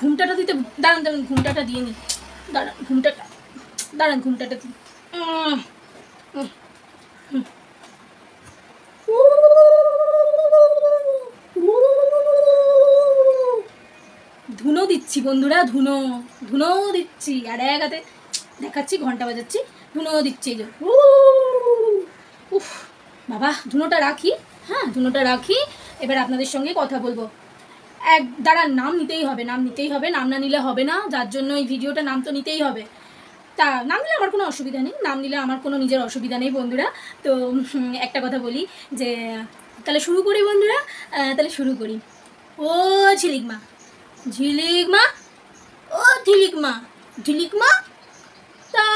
ঘুমটাটা দিতে, দাঁড়ান ঘুমটাটা দিয়ে নি, দাঁড়ান ঘুমটাটা দিই। ধুনো দিচ্ছি বন্ধুরা, ধুনো দিচ্ছি, আর এক হাতে দেখাচ্ছি, ঘন্টা বাজাচ্ছি, ধুনো দিচ্ছি। এই যে উফ বাবা, ধুনোটা রাখি। হ্যাঁ, ধুনোটা রাখি, এবার আপনাদের সঙ্গে কথা বলবো। দাঁড়ান, নাম নিতেই হবে, নাম না নিলে হবে না, যার জন্য এই ভিডিওটা নাম তো নিতেই হবে। তা নাম নিলে আমার কোনো অসুবিধা নেই, নাম নিলে আমার কোনো নিজের অসুবিধা নেই বন্ধুরা। তো একটা কথা বলি যে তাহলে শুরু করি বন্ধুরা, তাহলে শুরু করি। ও ঝিলিকমা, ও ঝিলিকমা, তা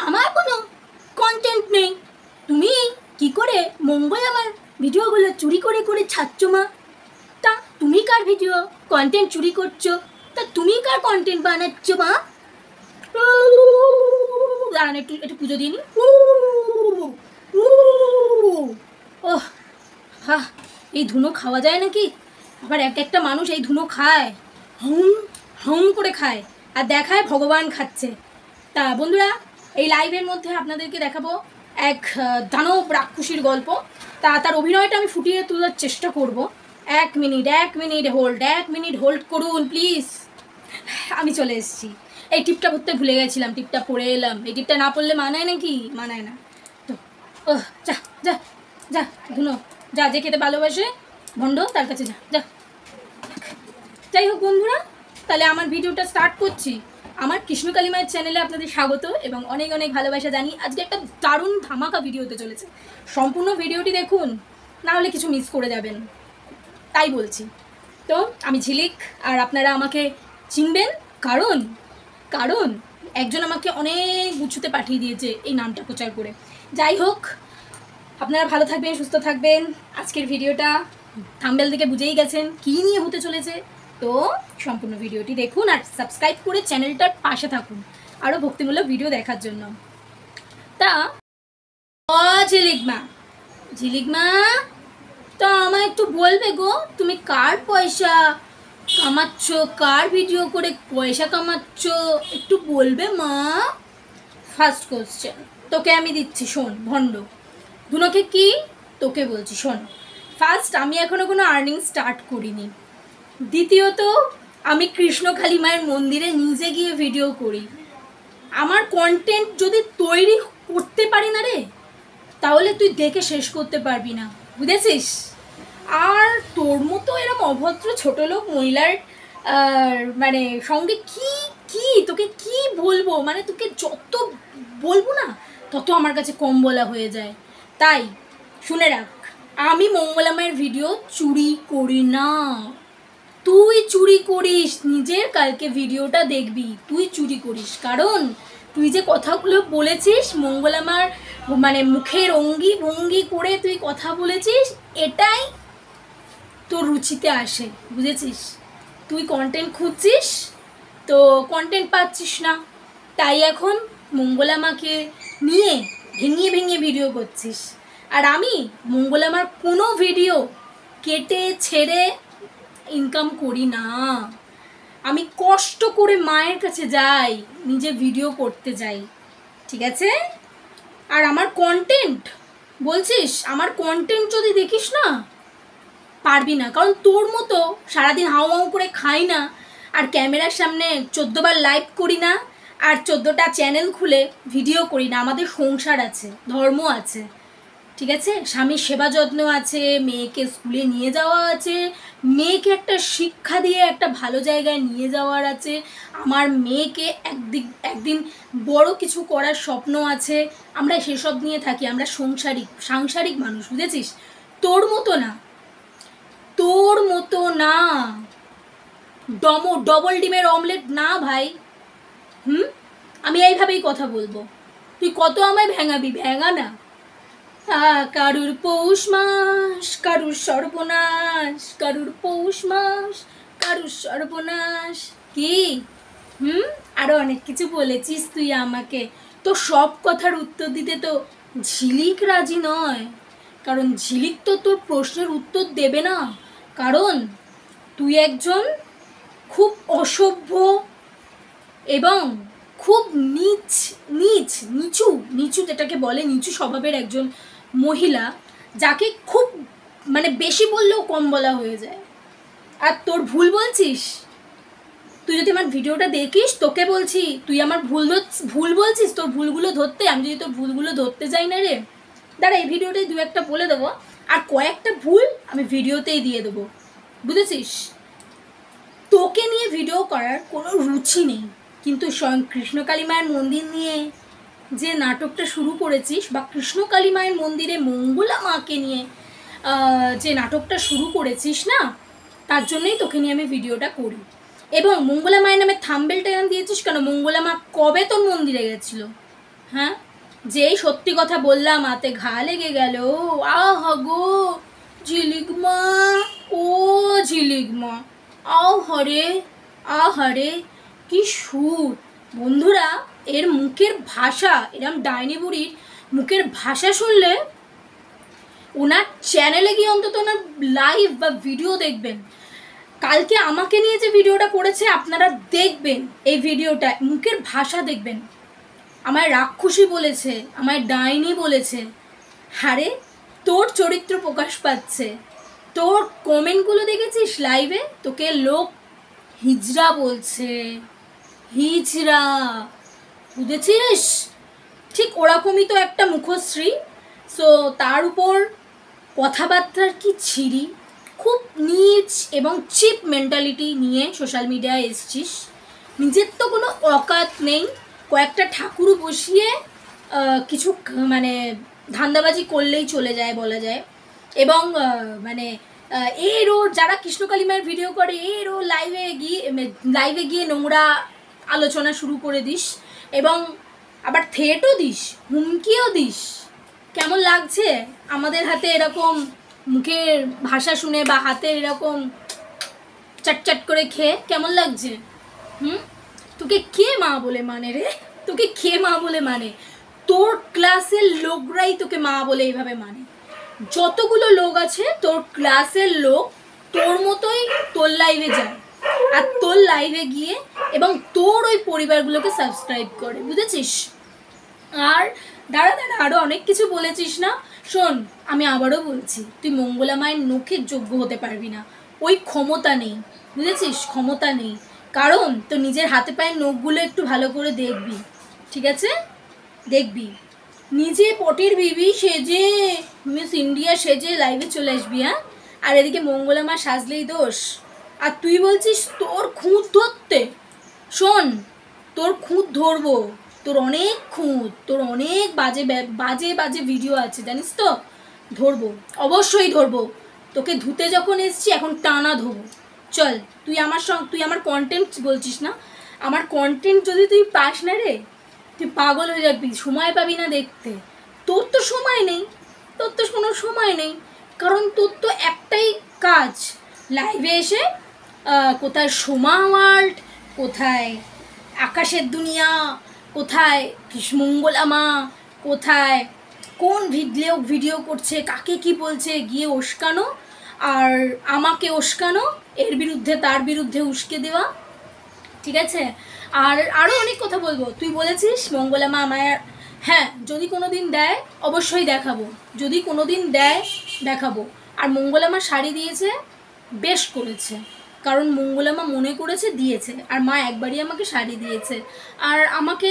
আমার কোনো কন্টেন্ট নেই, তুমি কি করে মঙ্গল আমার ভিডিওগুলো চুরি করে করে ছাড়ছ মা? তা তুমি কার ভিডিও কন্টেন্ট চুরি করছো? তা তুমি কার কন্টেন্ট বানাচ্ছ মা? দাঁড়ান, একটু পুজো দিয়ে নি। ওহ হা, এই ধুনো খাওয়া যায় নাকি? আবার একটা মানুষ এই ধুনো খায়, হুম করে খায়, আর দেখায় ভগবান খাচ্ছে। তা বন্ধুরা, এই লাইভের মধ্যে আপনাদেরকে দেখাবো এক দানব রাক্ষসীর গল্প। তার অভিনয়টা আমি ফুটিয়ে তোলার চেষ্টা করব। এক মিনিট হোল্ড করুন প্লিজ। আমি চলে এসেছি। এই টিপটা পড়তে ভুলে গেছিলাম, টিপটা পরে এলাম। এই টিপটা না পড়লে মানায় নাকি? মানায় না তো। ওহ, যা ধুনো, যা, যে খেতে ভালোবাসে ভণ্ড, তার কাছে যা। যাই হোক বন্ধুরা, তাহলে আমার ভিডিওটা স্টার্ট করছি। আমার কৃষ্ণকালী মায়ের চ্যানেলে আপনাদের স্বাগত এবং অনেক অনেক ভালোবাসা জানি। আজকে একটা দারুণ ধামাকা ভিডিও হতে চলেছে, সম্পূর্ণ ভিডিওটি দেখুন, না হলে কিছু মিস করে যাবেন, তাই বলছি। তো আমি ঝিলিক, আর আপনারা আমাকে চিনবেন, কারণ একজন আমাকে অনেক গুছুতে পাঠিয়ে দিয়েছে এই নামটা প্রচার করে। যাই হোক, আপনারা ভালো থাকবেন, সুস্থ থাকবেন। আজকের ভিডিওটা থাম্বনেল থেকে বুঝেই গেছেন কী নিয়ে হতে চলেছে। তো সম্পূর্ণ ভিডিওটি দেখুন আর সাবস্ক্রাইব করে চ্যানেলটার পাশে থাকুন আরও ভক্তিমূলক ভিডিও দেখার জন্য। তা ও ঝিলিকমা, তা আমায় একটু বলবে গো, তুমি কার পয়সা কামাচ্ছ, কার ভিডিও করে পয়সা কামাচ্ছ, একটু বলবে মা? ফার্স্ট কোশ্চেন তোকে আমি দিচ্ছি, শোন ভণ্ড। দুনোকে কি তোকে বলছি, শোন। ফার্স্ট, আমি এখনো কোনো আর্নিং স্টার্ট করিনি। দ্বিতীয়ত, আমি কৃষ্ণকালী মায়ের মন্দিরে নিজে গিয়ে ভিডিও করি। আমার কন্টেন্ট যদি তৈরি করতে পারি না রে, তাহলে তুই দেখে শেষ করতে পারবি না, বুঝেছিস? আর তোর মতো এরকম অভদ্র ছোট লোক মহিলার মানে সঙ্গে কি তোকে কি বলবো, মানে তোকে যত বলবো না তত আমার কাছে কম বলা হয়ে যায়। তাই শুনে রাখ, আমি মঙ্গলা মায়ের ভিডিও চুরি করি না। তুই চুরি করিস, নিজের কালকে ভিডিওটা দেখবি, তুই চুরি করিস। কারণ তুই যে কথাগুলো বলেছিস, মঙ্গলা মার মানে মুখের অঙ্গি ভঙ্গি করে তুই কথা বলেছিস, এটাই তোর রুচিতে আসে, বুঝেছিস? তুই কন্টেন্ট খুঁজছিস, তো কন্টেন্ট পাচ্ছিস না, তাই এখন মঙ্গলা মাকে নিয়ে ভেঙে ভিডিও করছিস। আর আমি মঙ্গলা মার কোনো ভিডিও কেটে ছেড়ে ইনকাম করি না। আমি কষ্ট করে মায়ের কাছে যাই, নিজে ভিডিও করতে যাই, ঠিক আছে? আর আমার কন্টেন্ট বলছিস, আমার কন্টেন্ট যদি দেখিস না, পারবি না। কারণ তোর মতো সারাদিন হাও হাও করে খাই না, আর ক্যামেরার সামনে 14 বার লাইভ করি না, আর 14টা চ্যানেল খুলে ভিডিও করি না। আমাদের সংসার আছে, ধর্ম আছে, ঠিক আছে? স্বামীর সেবা যত্ন আছে, মেয়েকে স্কুলে নিয়ে যাওয়া আছে, মেয়েকে একটা শিক্ষা দিয়ে একটা ভালো জায়গায় নিয়ে যাওয়ার আছে, আমার মেয়েকে একদিন বড় কিছু করার স্বপ্ন আছে। আমরা সেসব নিয়ে থাকি, আমরা সাংসারিক মানুষ, বুঝেছিস? তোর মতো না, ডবল ডিমের অমলেট না ভাই। আমি এইভাবেই কথা বলবো। তুই কত আমায় ভেঙাবি, ভেঙা না। কারুর পৌষ মাস কারুর সর্বনাশ, কারুর পৌষ মাস কারুর সর্বনাশ, কি আরো অনেক কিছু বলেছিস তুই আমাকে। তো সব কথার উত্তর দিতে তো ঝিলিক রাজি নয়, কারণ ঝিলিক তো তোর প্রশ্নের উত্তর দেবে না। কারণ তুই একজন খুব অসভ্য এবং খুব নিচু যেটাকে বলে নিচু স্বভাবের একজন মহিলা, যাকে খুব মানে বেশি বললেও কম বলা হয়ে যায়। আর তোর ভুল বলছিস, তুই যদি আমার ভিডিওটা দেখিস, তোকে বলছি তুই আমার ভুল বলছিস, তোর ভুলগুলো ধরতে। আমি যদি তোর ভুলগুলো ধরতে যাই না রে, দাঁড়া এই ভিডিওটাই 2-1টা বলে দেবো, আর কয়েকটা ভুল আমি ভিডিওতেই দিয়ে দেবো, বুঝেছিস? তোকে নিয়ে ভিডিও করার কোনো রুচি নেই, কিন্তু স্বয়ং কৃষ্ণকালী মায়ের মন্দির নিয়ে যে নাটকটা শুরু করেছিস, বা কৃষ্ণকালী মায়ের মন্দিরে মঙ্গলা মাকে নিয়ে যে নাটকটা শুরু করেছিস না, তার জন্যই তোকে নিয়ে আমি ভিডিওটা করি। এবং মঙ্গলা মায়ের নামে থাম্বনেলটা এরকম দিয়েছিস কেন? মঙ্গলা মা কবে তোর মন্দিরে গেছিল? হ্যাঁ, যেই সত্যি কথা বললাম হাতে ঘা লেগে গেল। আহা গো ঝিলিকমা, ও ঝিলিকমা, আহারে কি সুর! বন্ধুরা, এর মুখের ভাষা, এরম ডাইনি বুড়ির মুখের ভাষা শুনলে ওনার চ্যানেলে গিয়ে অন্তত ওনার লাইভ বা ভিডিও দেখবেন। কালকে আমাকে নিয়ে যে ভিডিওটা করেছে আপনারা দেখবেন, এই ভিডিওটা মুখের ভাষা দেখবেন। আমায় রাক্ষসী বলেছে, আমায় ডাইনি বলেছে। হারে, তোর চরিত্র প্রকাশ পাচ্ছে। তোর কমেন্টগুলো দেখেছিস লাইভে? তোকে লোক হিজড়া বলছে, হিজড়া, বুঝেছিস? ঠিক ওরকমই তো একটা মুখশ্রী। সো তার উপর কথাবার্তার কি ছিরি, খুব নিচ এবং চিপ মেন্টালিটি নিয়ে সোশ্যাল মিডিয়ায় এসছিস। নিজের তো কোনো অকাত নেই, কয়েকটা ঠাকুরও বসিয়ে কিছু মানে ধান্দাবাজি করলেই চলে যায় বলা যায়। এবং মানে এরও যারা কৃষ্ণকালী মায়ের ভিডিও করে, এরও লাইভে গিয়ে নোংরা আলোচনা শুরু করে দিস, এবং আবার থ্রেটও দিস, হুমকিও দিস। কেমন লাগছে আমাদের হাতে এরকম মুখের ভাষা শুনে, বা হাতে এরকম চাট করে খেয়ে কেমন লাগছে? তোকে কে মা বলে মানে রে? তোকে কে মা বলে মানে? তোর ক্লাসের লোকরাই তোকে মা বলে এইভাবে মানে। যতগুলো লোক আছে তোর ক্লাসের লোক তোর মতোই তোর লাইভে যায়, আর তোর লাইভে গিয়ে এবং তোর ওই পরিবারগুলোকে সাবস্ক্রাইব করে, বুঝেছিস? আর দাঁড়া আরও অনেক কিছু বলেছিস না। শোন, আমি আবারও বলছি, তুই মঙ্গলা মায়ের নখের যোগ্য হতে পারবি না, ওই ক্ষমতা নেই, বুঝেছিস? ক্ষমতা নেই, কারণ তো নিজের হাতে পায়ের নখগুলো একটু ভালো করে দেখবি, ঠিক আছে? দেখবি, নিজে পটির বিবি সেজে, মিস ইন্ডিয়া সেজে লাইভে চলে আসবি, হ্যাঁ? আর এদিকে মঙ্গলা মা সাজলেই দোষ, আর তুই বলছিস তোর খুঁত ধরতে। শোন, তোর খুঁত ধরবো, তোর অনেক খুঁত, তোর অনেক বাজে ভিডিও আছে জানিস তো, ধরবো, অবশ্যই ধরবো। তোকে ধুতে যখন এসছি এখন টানা ধরবো। চল, তুই আমার কন্টেন্ট বলছিস না, আমার কন্টেন্ট যদি তুই পাস না রে, তুই পাগল হয়ে যাবি, সময় পাবি না দেখতে। তোর তো সময় নেই, তোর তো কোনো সময় নেই, কারণ তোর তো একটাই কাজ, লাইভে এসে কোথায় সোমা ওয়ার্ল্ড, কোথায় আকাশের দুনিয়া, কোথায় মঙ্গলা মা, কোথায় কোন ভিডিও করছে, কাকে কি বলছে, গিয়ে উস্কানো, আর আমাকে উস্কানো, এর বিরুদ্ধে তার বিরুদ্ধে উস্কে দেওয়া, ঠিক আছে? আর আরও অনেক কথা বলবো। তুই বলেছিস মঙ্গলা মা আমায়, হ্যাঁ, যদি কোনো দিন দেয় অবশ্যই দেখাবো, যদি কোনো দিন দেয় দেখাবো। আর মঙ্গলা মা শাড়ি দিয়েছে, বেশ করেছে, কারণ মঙ্গলা মা মনে করেছে দিয়েছে, আর মা একবারই আমাকে শাড়ি দিয়েছে। আর আমাকে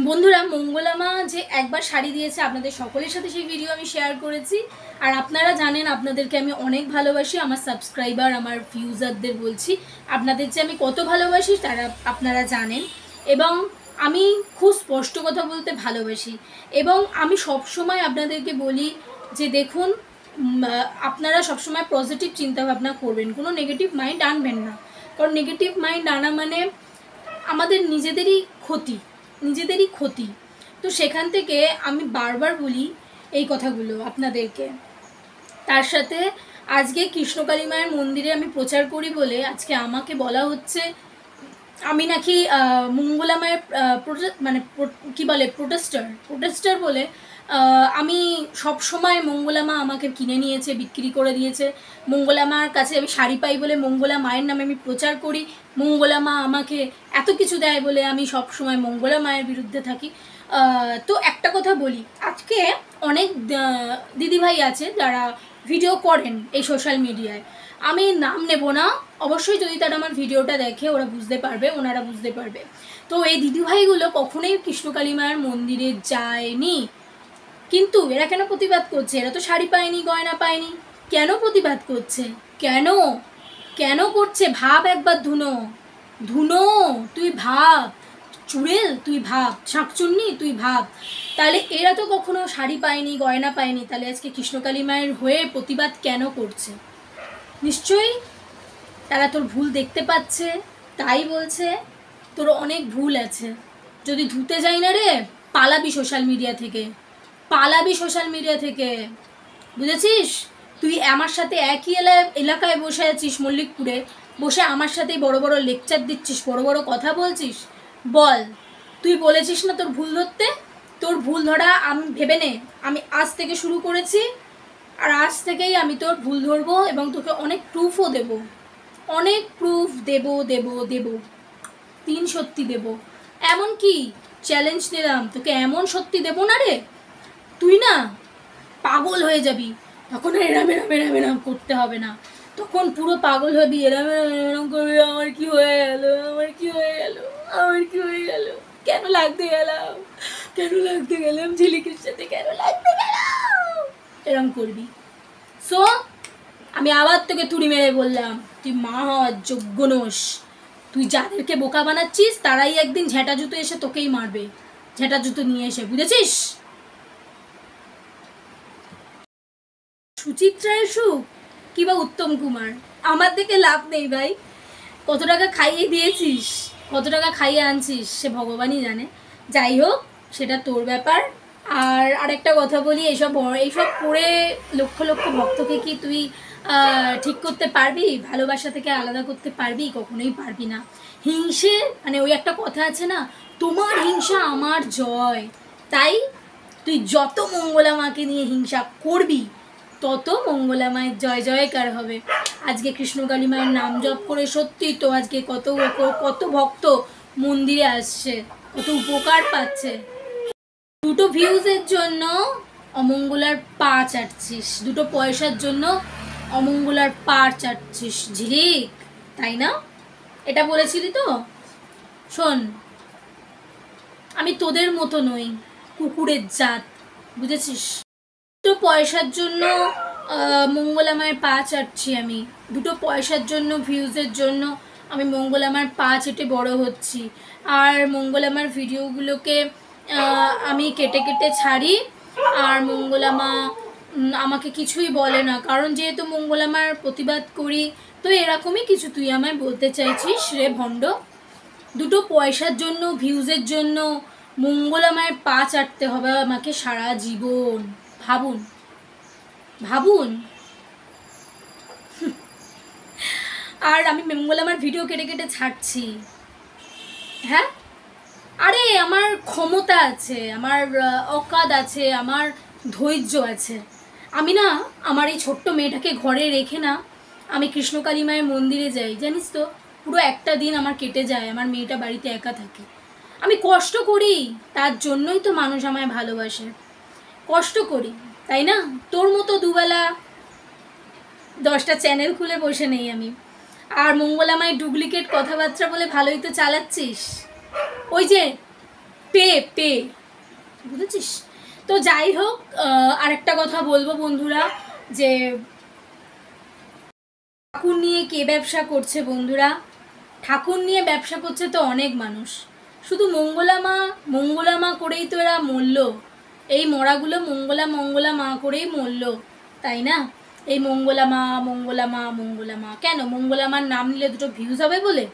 বন্ধুরা, মঙ্গলা মা যে একবার শাড়ি দিয়েছে, আপনাদের সকলের সাথে সেই ভিডিও আমি শেয়ার করেছি। আর আপনারা জানেন, আপনাদেরকে আমি অনেক ভালোবাসি, আমার সাবস্ক্রাইবার, আমার ভিউজারদের বলছি, আপনাদের যে আমি কত ভালোবাসি তারা আপনারা জানেন। এবং আমি খুব স্পষ্ট কথা বলতে ভালোবাসি, এবং আমি সবসময় আপনাদেরকে বলি যে দেখুন, আপনারা সবসময় পজিটিভ চিন্তাভাবনা করবেন, কোনো নেগেটিভ মাইন্ড আনবেন না, কারণ নেগেটিভ মাইন্ড আনা মানে আমাদের নিজেদেরই ক্ষতি। তো সেখান থেকে আমি বারবার বলি এই কথাগুলো আপনাদেরকে। তার সাথে আজকে কৃষ্ণকালী মায়ের মন্দিরে আমি প্রচার করি বলে আজকে আমাকে বলা হচ্ছে আমি নাকি মঙ্গলা মায়ের মানে কি বলে প্রোটেস্টার বলে আমি সব সময় মঙ্গলা মা আমাকে কিনে নিয়েছে, বিক্রি করে দিয়েছে। মঙ্গলা মার কাছে আমি শাড়ি পাই বলে মঙ্গলা মায়ের নামে আমি প্রচার করি, মঙ্গলা মা আমাকে এত কিছু দেয় বলে আমি সব সময় মঙ্গলা মায়ের বিরুদ্ধে থাকি। তো একটা কথা বলি, আজকে অনেক দিদিভাই আছে যারা ভিডিও করেন এই সোশ্যাল মিডিয়ায়, আমি নাম নেব না, অবশ্যই যদি তারা আমার ভিডিওটা দেখে ওরা বুঝতে পারবে, ওনারা বুঝতে পারবে। তো এই দিদিভাইগুলো কখনোই কৃষ্ণকালী মায়ের মন্দিরে যায়নি, কিন্তু এরা কেন প্রতিবাদ করছে? এরা তো শাড়ি পায়নি, গয়না পায়নি, কেন প্রতিবাদ করছে? কেন কেন করছে? ভাব একবার ধুনো, ধুনো তুই ভাব, চুড়েল তুই ভাব, শাঁকচুন্নি তুই ভাব। তাহলে এরা তো কখনো শাড়ি পায়নি, গয়না পায়নি, তাহলে আজকে কৃষ্ণকালী মায়ের হয়ে প্রতিবাদ কেন করছে? নিশ্চয়ই তারা তোর ভুল দেখতে পাচ্ছে, তাই বলছে। তোর অনেক ভুল আছে, যদি ধুতে যাই না রে পালাবি সোশ্যাল মিডিয়া থেকে, পালাবি সোশ্যাল মিডিয়া থেকে, বুঝেছিস? তুই আমার সাথে একই এলাকায় বসে আছিস, মল্লিকপুরে বসে আমার সাথেই বড় বড় লেকচার দিচ্ছিস, বড় বড় কথা বলছিস। বল, তুই বলেছিস না তোর ভুল ধরতে? তোর ভুল ধরা আমি ভেবে নে, আমি আজ থেকে শুরু করেছি, আর আজ থেকেই আমি তোর ভুল ধরবো এবং তোকে অনেক প্রুফও দেব, অনেক প্রুফ দেব দেব দেব, 3 সত্যি দেব। এমন কি চ্যালেঞ্জ নিলাম তোকে, এমন সত্যি দেব না রে, তুই না পাগল হয়ে যাবি। তখন এরাম এরাম এরাম এরাম করতে হবে না, তখন পুরো পাগল হবি, এরাম এরাম এরাম করবি, আমার কি হয়ে গেল, আমার কি হয়ে গেল, আমার কি হয়ে গেল, কেন লাগতে গেলাম, কেন লাগতে গেলাম ঝিলিকের সাথে, কেন লাগতে গেলাম, এরম করবি। সো আমি আবার তোকে তুড়ি মেরে বললাম, তুই মা হওয়ার যোগ্য নোস। তুই যাদেরকে বোকা বানাচ্ছিস তারাই একদিন ঝেঁটা জুতো এসে তোকেই মারবে, ঝেঁটা জুতো নিয়ে এসে, বুঝেছিস? সুচিত্রার সুখ কিংবা উত্তম কুমার, আমার দিকে লাভ নেই ভাই। কত টাকা খাইয়ে দিয়েছিস, কত টাকা খাইয়ে আনছিস সে ভগবানই জানে। যাই হোক, সেটা তোর ব্যাপার। আর আরেকটা কথা বলি, এইসব করে লক্ষ লক্ষ ভক্তকে কি তুই ঠিক করতে পারবি? ভালোবাসা থেকে আলাদা করতে পারবি? কখনোই পারবি না। হিংসে মানে ওই একটা কথা আছে না, তোমার হিংসা আমার জয়। তাই তুই যত মঙ্গলা মাকে নিয়ে হিংসা করবি তত মঙ্গলা মায়ের জয় জয়কার হবে। আজকে কৃষ্ণকালী মায়ের নাম জপ করে সত্যি তো আজকে কত কত ভক্ত মন্দিরে আসছে, কত উপকার পাচ্ছে। 2 ভিউজের জন্য অমঙ্গলার পা চাটছিস, 2 পয়সার জন্য অমঙ্গলার পা চাটছিস ঝিলিক, তাই না? এটা বলেছিলি তো? শোন, আমি তোদের মতো নই, কুকুরের জাত, বুঝেছিস? 2 পয়সার জন্য মঙ্গলা মায়ের পা চাটছি আমি, 2 পয়সার জন্য ভিউজের জন্য আমি মঙ্গলা মায়ের পা চেটে বড় হচ্ছি। আর মঙ্গলা মার ভিডিওগুলোকে আমি কেটে কেটে ছাড়ি, আর মঙ্গলা মা আমাকে কিছুই বলে না, কারণ যেহেতু মঙ্গলা মার প্রতিবাদ করি। তো এরকমই কিছু তুই আমায় বলতে চাইছিস রে ভণ্ড? 2 পয়সার জন্য, ভিউজের জন্য মঙ্গলা মায়ের পা চাটতে হবে আমাকে সারা জীবন? ভাবুন, ভাবুন। আর আমি মঙ্গলা মার ভিডিও কেটে কেটে ছাড়ছি, হ্যাঁ? আরে আমার ক্ষমতা আছে, আমার অকাদ আছে, আমার ধৈর্য আছে। আমি না আমার এই ছোট্ট মেয়েটাকে ঘরে রেখে না আমি কৃষ্ণকালী মায়ের মন্দিরে যাই, জানিস তো? পুরো একটা দিন আমার কেটে যায়, আমার মেয়েটা বাড়িতে একা থাকে। আমি কষ্ট করি, তার জন্যই তো মানুষ আমায় ভালোবাসে, কষ্ট করি, তাই না? তোর মতো দুবেলা 10টা চ্যানেল খুলে বসে নেই আমি। আর মঙ্গলা মায়ের ডুপ্লিকেট কথাবার্তা বলে ভালোই তো চালাচ্ছিস, ওই যে পে পে, বুঝেছিস? তো যাই হোক, আরেকটা কথা বলবো বন্ধুরা, যে ঠাকুর নিয়ে কে ব্যবসা করছে বন্ধুরা? ঠাকুর নিয়ে ব্যবসা করছে তো অনেক মানুষ, শুধু মঙ্গলা মা করেই তো এরা মরল, এই মরাগুলো মঙ্গলা মঙ্গলা মা করেই মরল, তাই না? এই মঙ্গলা মা মঙ্গলা মা মঙ্গলা মা, কেন? মঙ্গলা মার নাম নিলে 2 ভিউজ হবে বলে?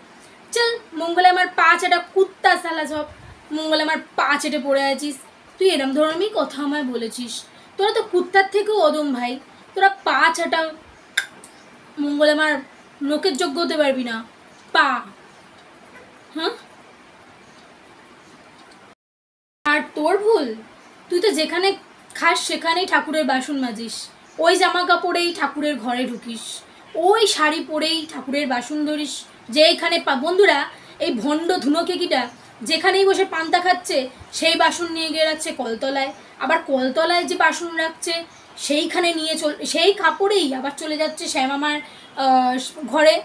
চল, মঙ্গলা মার পা চেটা কুত্তা সালা সব, মঙ্গলা মার পা চেটে পড়ে আছিস তুই, এরম ধরনেরই কথা আমায় বলেছিস। তোরা তো কুত্তার থেকেও অদম ভাই, তোরা পা চাটা মঙ্গলা মার লোকের যোগ্য হতে পারবি না, পা। হ্যাঁ, আর তোর ভুল, তুই তো যেখানে খাস সেখানেই ঠাকুরের বাসন মাজিস, ওই জামা কাপড়েই ঠাকুরের ঘরে ঢুকিস, ওই শাড়ি পরেই ঠাকুরের বাসন ধরিস। যেখানে বন্ধুরা এই ভণ্ড ধুনোকেকিটা যেখানেই বসে পান্তা খাচ্ছে সেই বাসন নিয়ে গিয়ে রাখছে কলতলায়, আবার কলতলায় যে বাসন রাখছে সেইখানে নিয়ে সেই কাপড়েই আবার চলে যাচ্ছে শ্যামামার ঘরে,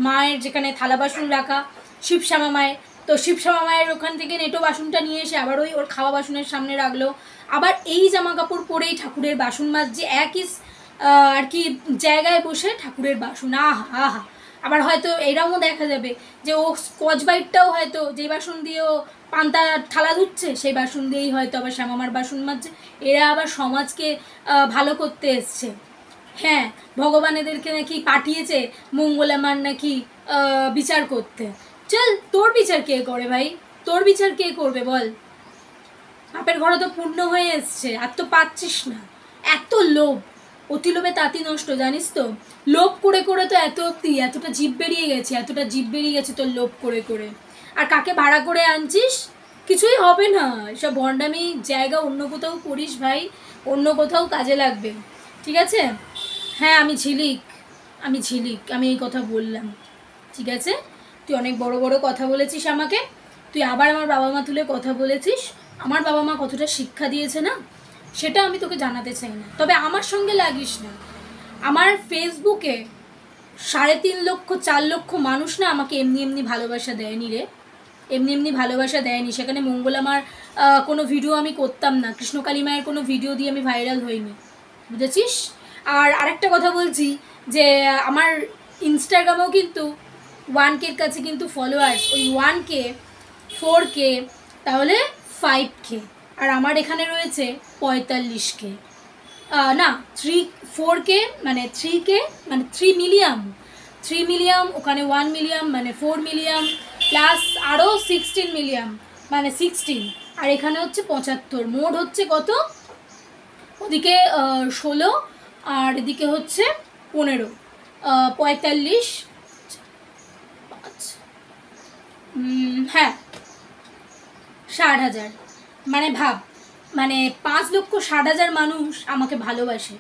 মায়ের যেখানে থালা বাসন রাখা শিবশ্যামা মায়ের, তো শিবশ্যামা মায়ের ওখান থেকে নেটো বাসনটা নিয়ে এসে আবার ওই ওর খাওয়া বাসনের সামনে রাখলো। আবার এই জামা কাপড় পরেই ঠাকুরের বাসন মাজছে, একই আর কি জায়গায় বসে ঠাকুরের বাসন। আহা আহা। আবার হয়তো এরাও দেখা যাবে যে ও স্কচ বাইটটাও হয়তো যে বাসন দিয়ে ও পান্তা থালা ধুচ্ছে সেই বাসন দিয়েই হয়তো আবার শ্যামামার বাসন মাজছে। এরা আবার সমাজকে ভালো করতে এসছে। হ্যাঁ, ভগবান এদেরকে নাকি পাঠিয়েছে মঙ্গলামার নাকি বিচার করতে। চল, তোর বিচার কে করে ভাই? তোর বিচার কে করবে বল? বাপের ঘরে তো পূর্ণ হয়ে এসছে, আর তো পাচ্ছিস না। এত লোভ, অতি লোভে তাঁতি নষ্ট, জানিস তো? লোভ করে করে তো এতটা জিভ বেরিয়ে গেছে তোর লোভ করে করে। আর কাকে ভাড়া করে আনছিস? কিছুই হবে না, এসব ভণ্ডামি জায়গা অন্য কোথাও করিস ভাই, অন্য কোথাও কাজে লাগবে, ঠিক আছে? হ্যাঁ, আমি ঝিলিক, আমি এই কথা বললাম, ঠিক আছে? তুই অনেক বড় বড় কথা বলেছিস আমাকে, তুই আবার আমার বাবা মা তুলে কথা বলেছিস। আমার বাবা মা কতটা শিক্ষা দিয়েছে না, সেটা আমি তোকে জানাতে চাই না। তবে আমার সঙ্গে লাগিস না। আমার ফেসবুকে 3.5 লক্ষ 4 লক্ষ মানুষ না আমাকে এমনি ভালোবাসা দেয়নি রে, এমনি ভালোবাসা দেয়নি। সেখানে মঙ্গলামার কোনো ভিডিও আমি করতাম না, কৃষ্ণকালী মায়ের কোনো ভিডিও দিয়ে আমি ভাইরাল হইনি, বুঝেছিস? আর আরেকটা কথা বলছি যে আমার ইনস্টাগ্রামেও কিন্তু 1K কাছে কিন্তু ফলোয়ার্স, ওই 1K 4K তাহলে 5K, আর আমার এখানে রয়েছে 45K, না 4K মানে 3K মানে 3 মিলিয়ন, ওখানে 1 মিলিয়ন মানে 4 মিলিয়ন, প্লাস আরও 16 মিলিয়ন মানে 16, আর এখানে হচ্ছে 75, মোট হচ্ছে কত? ওদিকে 16 আর এদিকে হচ্ছে 15, 45, হ্যাঁ 60,000। মানে ভাব, মানে 5,60,000 মানুষ আমাকে ভালোবাসে,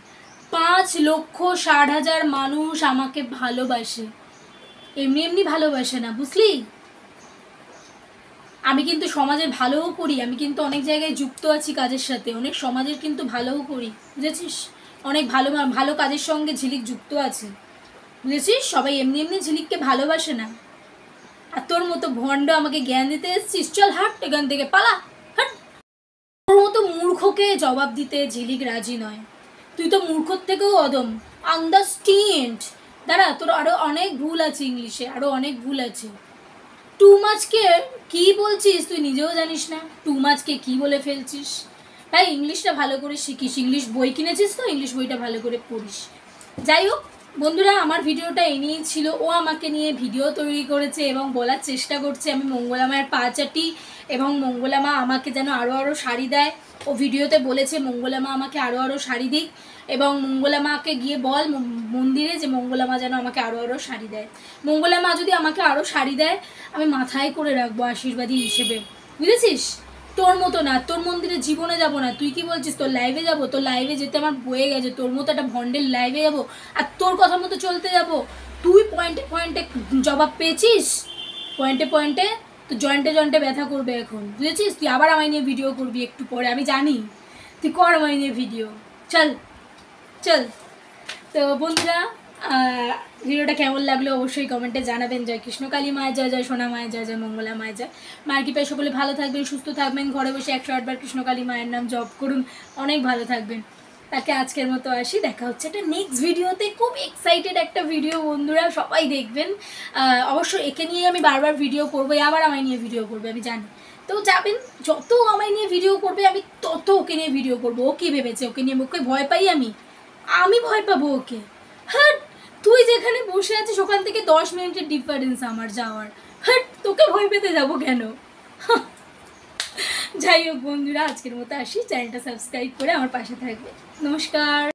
5,60,000 মানুষ আমাকে ভালোবাসে, এমনি ভালোবাসে না, বুঝলি? আমি কিন্তু সমাজের ভালোও করি, আমি কিন্তু অনেক জায়গায় যুক্ত আছি কাজের সাথে, অনেক সমাজের কিন্তু ভালোও করি, বুঝেছিস? অনেক ভালো কাজের সঙ্গে ঝিলিক যুক্ত আছে, বুঝেছিস? সবাই এমনি ঝিলিককে ভালোবাসে না। আর তোর মতো ভণ্ড আমাকে জ্ঞান দিতে এসছিস, চল হাট এখান থেকে, পালা, হাট। তোর মতো মূর্খকে জবাব দিতে ঝিলিক রাজি নয়, তুই তো মূর্খর থেকেও অদম, আন্ডারস্ট্যান্ড। দাঁড়া, তোর আরও অনেক ভুল আছে ইংলিশে, আরও অনেক ভুল আছে। টু মাচকে কী বলছিস তুই নিজেও জানিস না, টু মাচকে কী বলে ফেলছিস ভাই? ইংলিশটা ভালো করে শিখিস, ইংলিশ বই কিনেছিস তো, ইংলিশ বইটা ভালো করে পড়িস। যাই হোক বন্ধুরা, আমার ভিডিওটা এই নিয়েই ছিল। ও আমাকে নিয়ে ভিডিও তৈরি করেছে এবং বলার চেষ্টা করছে আমি মঙ্গলামায়ের পা চাটি এবং মঙ্গলামা আমাকে যেন আরও শাড়ি দেয়। ও ভিডিওতে বলেছে মঙ্গলামা আমাকে আরও শাড়ি দিক এবং মঙ্গলামাকে গিয়ে বল মন্দিরে যে মঙ্গলামা যেন আমাকে আরও শাড়ি দেয়। মঙ্গলামা যদি আমাকে আরও শাড়ি দেয় আমি মাথায় করে রাখবো আশীর্বাদী হিসেবে, বুঝেছিস? তোর মতো না, তোর মন্দিরে জীবনে যাব না। তুই কি বলছিস তোর লাইভে যাব? তোর লাইভে যেতে আমার বয়ে গেছে, তোর মতো একটা ভন্ডের লাইভে যাব আর তোর কথা মতো চলতে যাব? তুই পয়েন্টে জবাব পেয়েছিস, পয়েন্টে তো জয়েন্টে ব্যথা করবে এখন, বুঝেছিস? তুই আবার আমায় নিয়ে ভিডিও করবি একটু পরে, আমি জানি তুই কর আমায় নিয়ে ভিডিও, চল। তো বন্ধুরা, ভিডিওটা কেমন লাগলো অবশ্যই কমেন্টে জানাবেন। জয় কৃষ্ণকালী মায়ের জয়, জয় সোনা মায়ের জয়, জয় মঙ্গলা মায়ের জয়। মায়ের কৃপায় সকলে ভালো থাকবেন, সুস্থ থাকবেন, ঘরে বসে 108 বার কৃষ্ণকালী মায়ের নাম জপ করুন, অনেক ভালো থাকবেন। তাকে আজকের মতো আসি, দেখা হচ্ছে একটা নেক্সট ভিডিওতে। খুব এক্সাইটেড একটা ভিডিও বন্ধুরা, সবাই দেখবেন। অবশ্য একে নিয়ে আমি বারবার ভিডিও করবো, আবার আমায় নিয়ে ভিডিও করবে আমি জানি। তো যাবেন, যত আমায় নিয়ে ভিডিও করবে আমি তত ওকে নিয়ে ভিডিও করবো। ও কী ভেবেছে ওকে নিয়ে? ওকে ভয় পাই আমি ভয় পাবো ওকে? হ্যাঁ, তুই যেখানে বসে আছিস ওখান থেকে 10 মিনিটের ডিফারেন্স আমার যাওয়ার, হ্যাঁ তোকে ভয় পেতে যাবো কেন? যাই হোক বন্ধুরা, আজকের মতো আসি, চ্যানেলটা সাবস্ক্রাইব করে আমার পাশে থাকবে। নমস্কার।